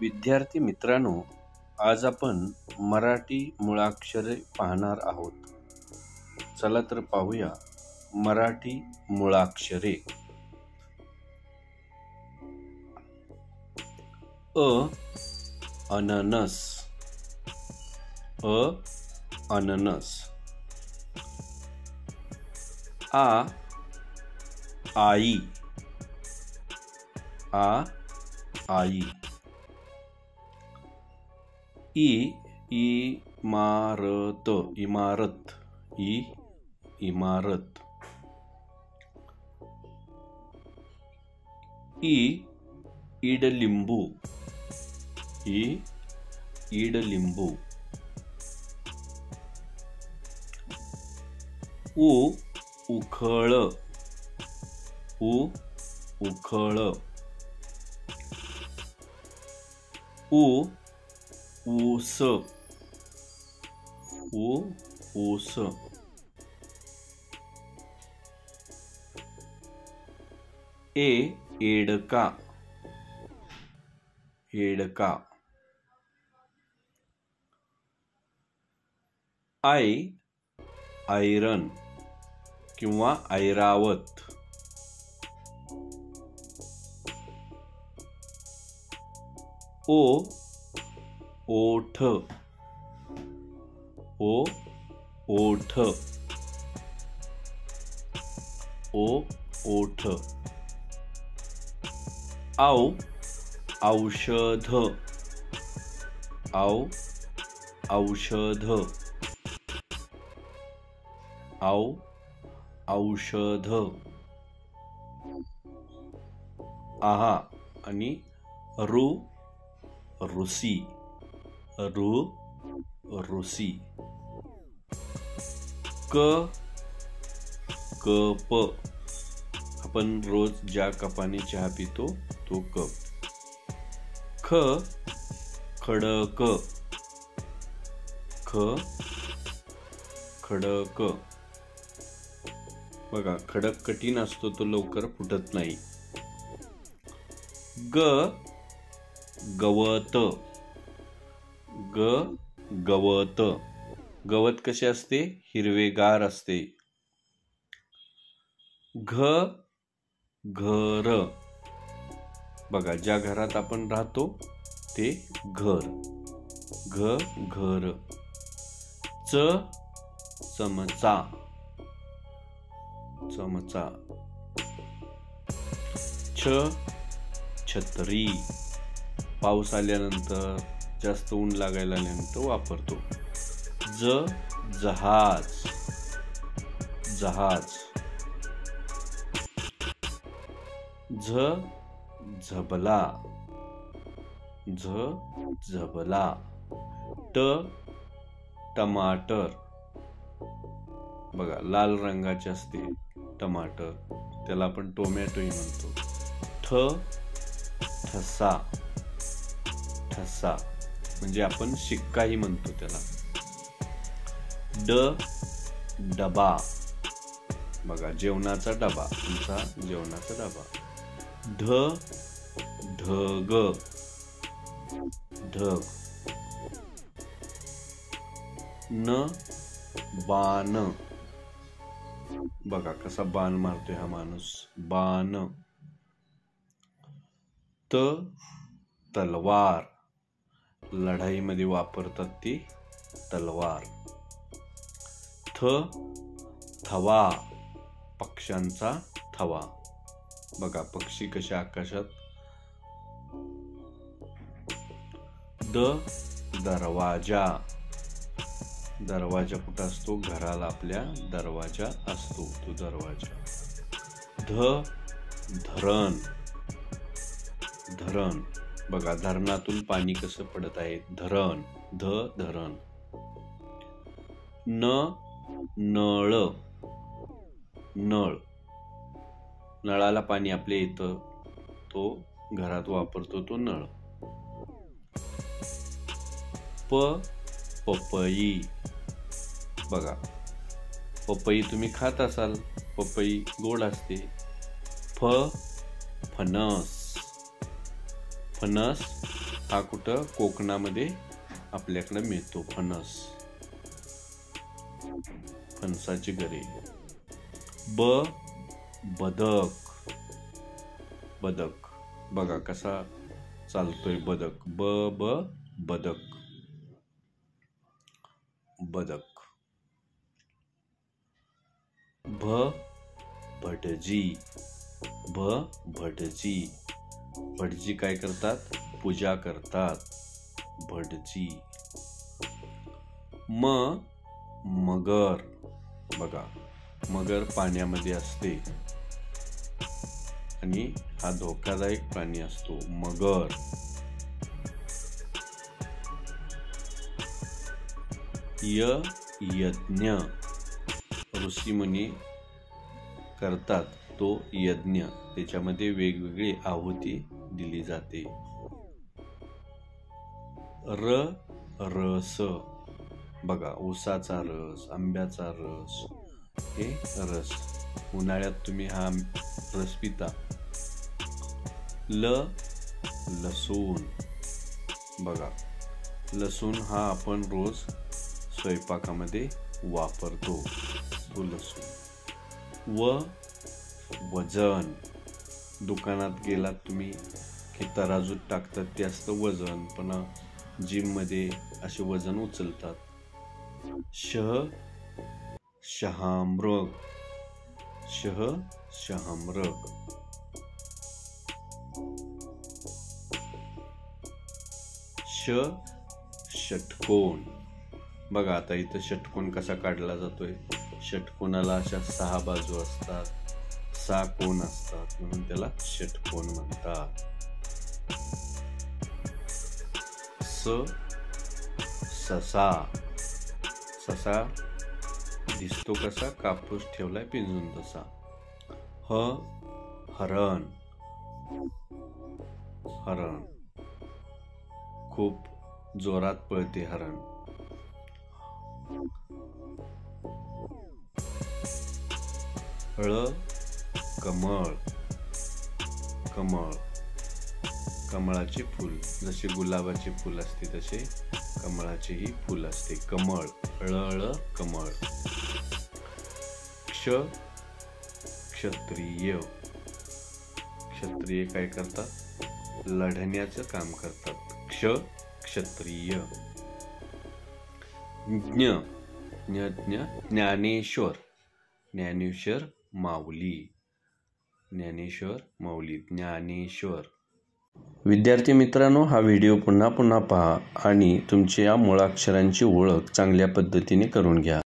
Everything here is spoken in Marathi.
विद्यार्थी मित्रांनो, आज आपण मराठी मुळाक्षरे पाहणार आहोत. चला तर पाहूया मराठी मुळाक्षरे. अननस, अननस. आई, आई. इमारत, इमारत, इमारत. इडलिंबू, इडलिंबू. उखळ, उखळ. ऊस, ऊस. एडका, एडका. आयरन किंवा ऐरावत. ओठ, ओठ. ओठ. औषध, औषध. औषध. आणि ऋषी, ऋषी. कप, आपण रोज ज्या कपाने चहा पितो तो कप. खडक, खडक. बघा, खडक कठीण असतो, तो लवकर फुटत नाही. गवत, गवत. गवत कसे असते? हिरवेगार असते. घर, बघा, ज्या घरात आपण राहतो ते घर. घर. चमचा, चमचा. छत्री, पाऊस आल्यानंतर, जास्त ऊन लागायला आल्यानंतर वापरतो. जहाज, जहाज. झबला, झबला. टमाटर, बघा, लाल रंगाचे असते टमाटर, त्याला आपण टोमॅटोही म्हणतो. ठसा, ठसा, म्हणजे आपण शिक्काही म्हणतो त्याला. डबा, बघा, जेवणाचा डबा, तुमचा जेवणाचा डबा. ढग, ढग. बाण, बघा कसा बाण मारतोय हा माणूस, बाण. तलवार, लढाईमध्ये वापरतात ती तलवार. थवा, पक्ष्यांचा थवा. बघा, पक्षी कसे आकाशात. दरवाजा, दरवाजा कुठं असतो? घराला आपल्या दरवाजा असतो, तो दरवाजा. धरण, धरण. बघा, धरणातून पाणी कसं पडत आहे, धरण. धरण. नळ, नळ. नळाला पाणी आपले येतं, तो घरात वापरतो तो नळ. पपई, बघा, पपई तुम्ही खात असाल, पपई गोड असते. फणस, फणस हा कुठं कोकणामध्ये आपल्याकडे मिळतो फणस, फणसाची गरे. बदक, बदक बघा कसा चालतोय बदक. बदक, बदक. भटजी, भटजी. भटजी काय करतात? पूजा करतात. भटजी. मगर बघा, मगर पाण्यामध्ये असते आणि हा धोकादायक प्राणी असतो. मगर. यज्ञ, ऋषीमुनी करतात तो यज्ञ, त्याच्यामध्ये वेगवेगळी आहुती दिली जाते. रस बघा, ऊसाचा रस, आंब्याचा रस, हे रस. उन्हाळ्यात तुम्ही हा रस पिता. लसूण बघा, लसूण हा आपण रोज स्वयंपाकामध्ये वापरतो तो लसूण. वजन, दुकानात गेलात तुम्ही की तराजूत टाकतात ते असतं वजन, पण जिम मध्ये असे वजन उचलतात. शहामृग, शहामृग. षटकोन बघा, आता इथं षटकोन कसा काढला जातोय. षटकोनाला अशा 6 बाजू असतात, 6 कोण असतात, म्हणून त्याला षटकोन म्हणतात. ससा, ससा दिसतो कसा? कापूस ठेवलाय पिंजून तसा. हरण, हरण खूप जोरात पळते हरण. कमळ, कमळ. कमळाचे फूल, जसे गुलाबाचे फूल असते तसे कमळाचेही फूल असते. कमळ, कमळ. क्षत्रिय, क्षत्रिय काय करतात? लढण्याचं काम करतात. क्षत्रिय. ज्ञानेश्वर, ज्ञानेश्वर माऊली, ज्ञानेश्वर माऊली, ज्ञानेश्वर. विद्यार्थी मित्रांनो, हा व्हिडिओ पुन्हा पुन्हा पहा आणि तुमच्या मूळाक्षरांची ओळख चांगल्या पद्धतीने करून घ्या.